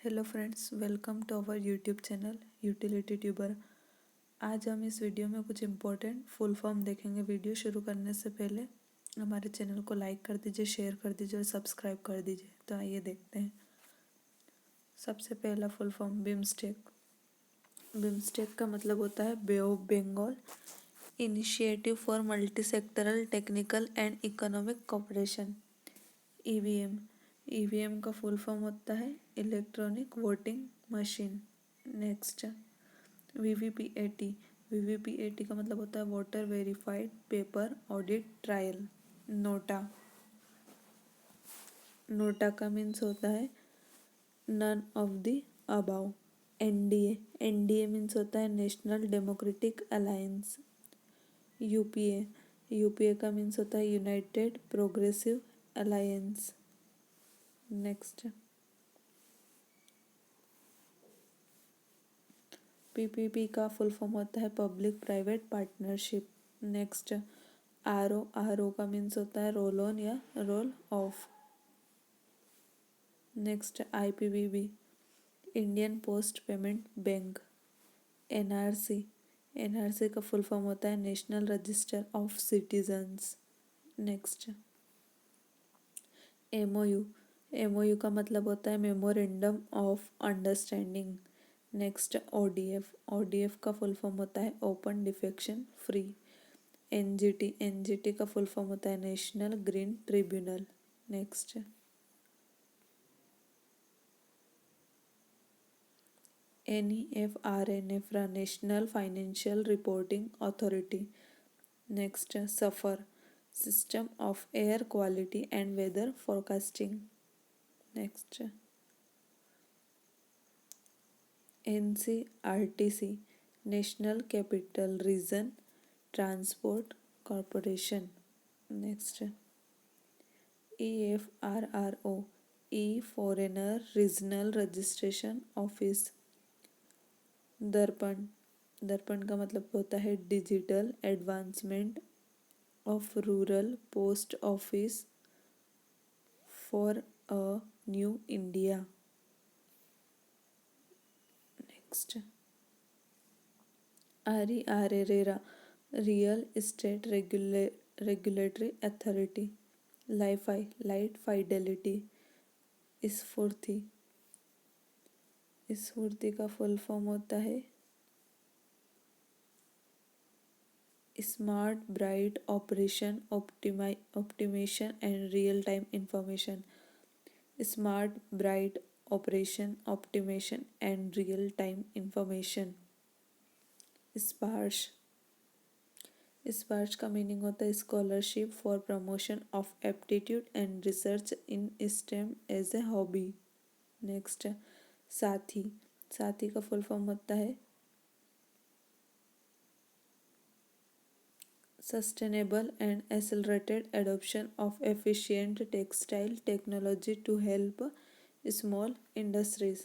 Hello friends, welcome to our YouTube channel utility tuber. आज हम इस वीडियो में कुछ इम्पोर्टेंट फुल फॉर्म देखेंगे। वीडियो शुरू करने से पहले हमारे चैनल को लाइक कर दीजिए, शेयर कर दीजिए और सब्सक्राइब कर दीजिए। तो आइए देखते हैं। सबसे पहला फुल फॉर्म बिम्स्टेक। बिम्स्टेक का मतलब होता है Bay of Bengal initiative for multi sectoral technical and economic cooperation. EVM. EVM का फुल फॉर्म होता है electronic voting machine. Next, VVPAT. VVPAT का मतलब होता है voter verified paper audit trial. NOTA. NOTA का मीन्स होता है none of the above. NDA. NDA means होता है national democratic alliance. UPA. UPA का मीन्स होता है united progressive alliance. Next, PPP का फुल फॉर्म होता है public private partnership. Next, RO. RO का मीन्स होता है रोल ऑन या roll off. Next, IPBB Indian post payment bank. NRC. NRC का फुल फॉर्म होता है national register of citizens. Next, MOU. MOU का मतलब होता है memorandum of understanding. Next, ODF. ODF का फुल फॉर्म होता है open defection free. NGT. NGT का फुल फॉर्म होता है national green tribunal. Next, NEFR. NFRA national financial reporting authority. Next, SAFAR system of air quality and weather forecasting. Next, NCRTC national capital region transport corporation. Next, EFRRO E foreigner regional registration office. Darpan. Darpan का मतलब होता है digital advancement of rural post office for a new India. Next, RERA RERA real estate regulatory authority. LiFi light fidelity. Sfurti. Sfurti का full form होता है smart bright operation optimation and real time information. Smart bright operation optimation and real time information. Sparsh. Sparsh का meaning होता है scholarship for promotion of aptitude and research in STEM as a hobby. Next, Saathi. Saathi का full form होता है sustainable and accelerated adoption of efficient textile technology to help small industries।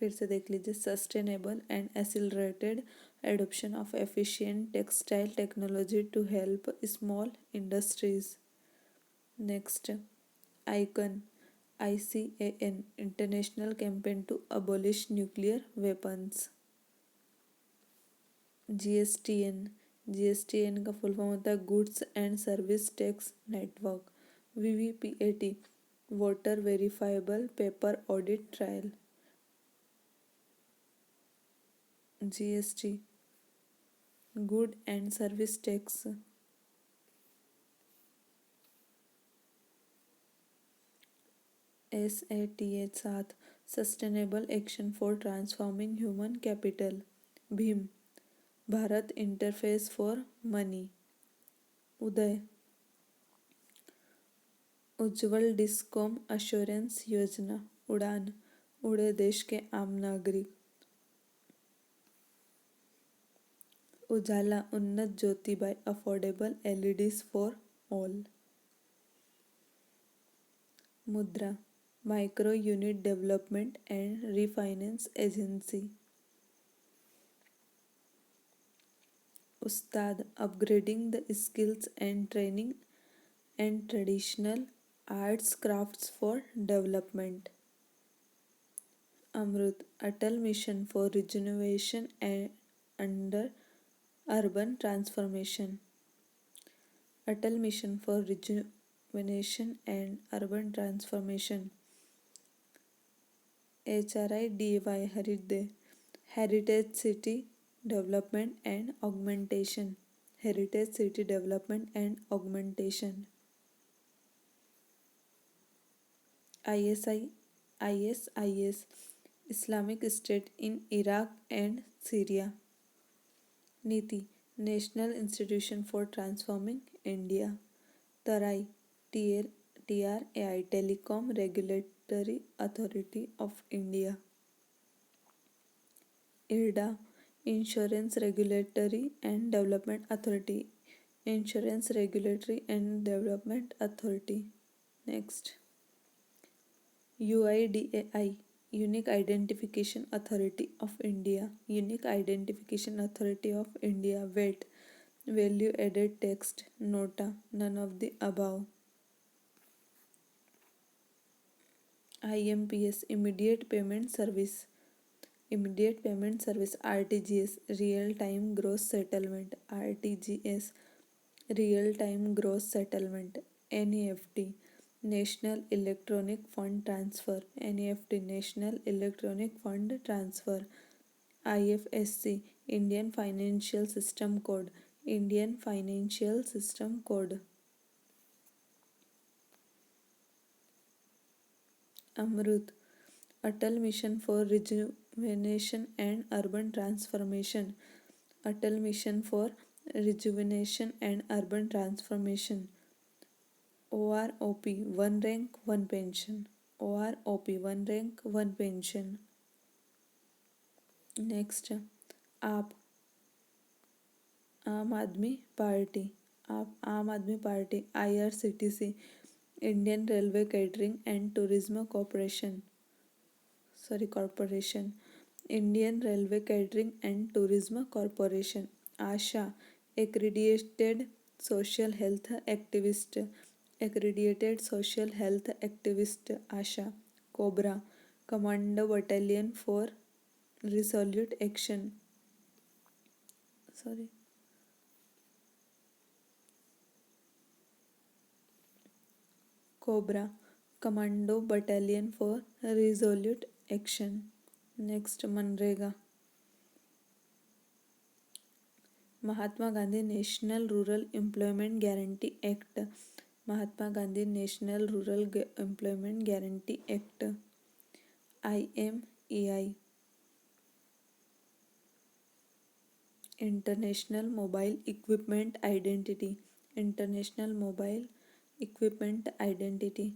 फिर से देख लीजिए, sustainable and accelerated adoption of efficient textile technology to help small industries. Next, icon ICAN international campaign to abolish nuclear weapons. GSTN. GSTN का full form होता है goods and service tax network. VVPAT voter verifiable paper audit trial. GST good and service tax. SATH 7 sustainable action for transforming human capital. भीम Bharat interface for money. UDAY Ujwal DISCOM assurance Yojana. UDAN उड़े देश के आम नागरिक। Ujala Unnat Jyoti by affordable LEDs for all. Mudra micro unit development and refinance agency. Ustaad upgrading the skills and training and traditional arts crafts for development. Amrut, Atal Mission for Regeneration and under Urban Transformation. Atal Mission for Rejuvenation and Urban Transformation. HRIDY Heritage City Development and Augmentation. Heritage City Development and Augmentation. ISIS Islamic State in Iraq and Syria. NITI National Institution for Transforming India. TRAI TRAI Telecom Regulatory Authority of India. IRDA Insurance Regulatory and Development Authority. Insurance Regulatory and Development Authority. Next. UIDAI Unique Identification Authority of India. Unique Identification Authority of India. VAT Value Added Tax. Nota None of the above. IMPS Immediate Payment Service. Immediate Payment Service RTGS Real Time Gross Settlement. RTGS Real Time Gross Settlement. NEFT National Electronic Fund Transfer. NEFT National Electronic Fund Transfer. IFSC Indian Financial System Code. Indian Financial System Code. Amrut Atal Mission for Rejuvenation and Urban Transformation. Atal Mission for Rejuvenation and Urban Transformation. OROP One Rank One Pension. OROP One Rank One Pension. Next, आप आम आदमी party. आप आम आदमी party. IRCTC Indian Railway Catering and Tourism Corporation. Indian Railway Catering and Tourism Corporation. ASHA Accredited Social Health Activist. Accredited Social Health Activist. ASHA. COBRA Commando Battalion for Resolute Action. COBRA Commando Battalion for Resolute Action. Next, MNREGA. Mahatma Gandhi national rural employment guarantee act. Mahatma Gandhi national rural employment guarantee act. IMEI international mobile equipment identity. International mobile equipment identity.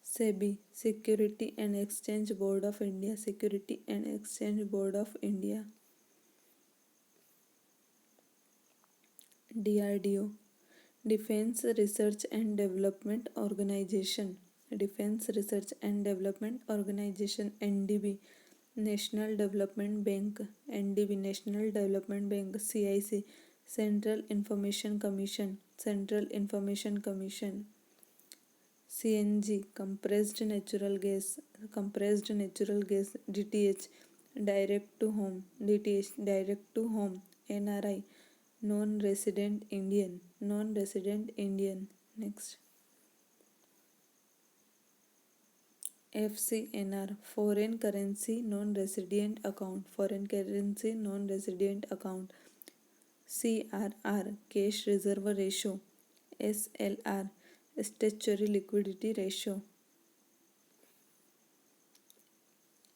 SEBI Security and Exchange Board of India. Security and Exchange Board of India. DRDO Defense Research and Development Organization. Defense Research and Development Organization. NDB National Development Bank. NDB National Development Bank. CIC Central Information Commission. Central Information Commission. CNG Compressed Natural Gas. Compressed Natural Gas. DTH Direct to Home. DTH Direct to Home. NRI Non-Resident Indian. Non-Resident Indian. Next. FCNR Foreign Currency Non-Resident Account. Foreign Currency Non-Resident Account. CRR Cash Reserve Ratio. SLR Statutory Liquidity Ratio.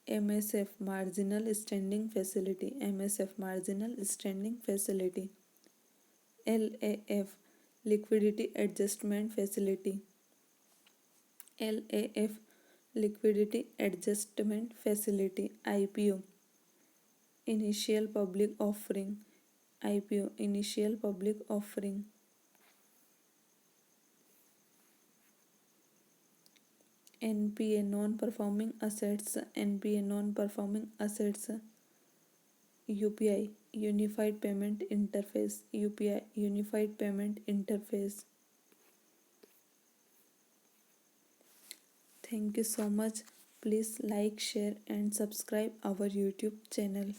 MSF Marginal Standing Facility. MSF Marginal Standing Facility. LAF Liquidity Adjustment Facility. LAF Liquidity Adjustment Facility. IPO Initial Public Offering. IPO Initial Public Offering. NPA Non-Performing Assets. NPA Non-Performing Assets. UPI Unified Payment Interface. UPI Unified Payment Interface. Thank you so much. please like, share and subscribe our YouTube channel.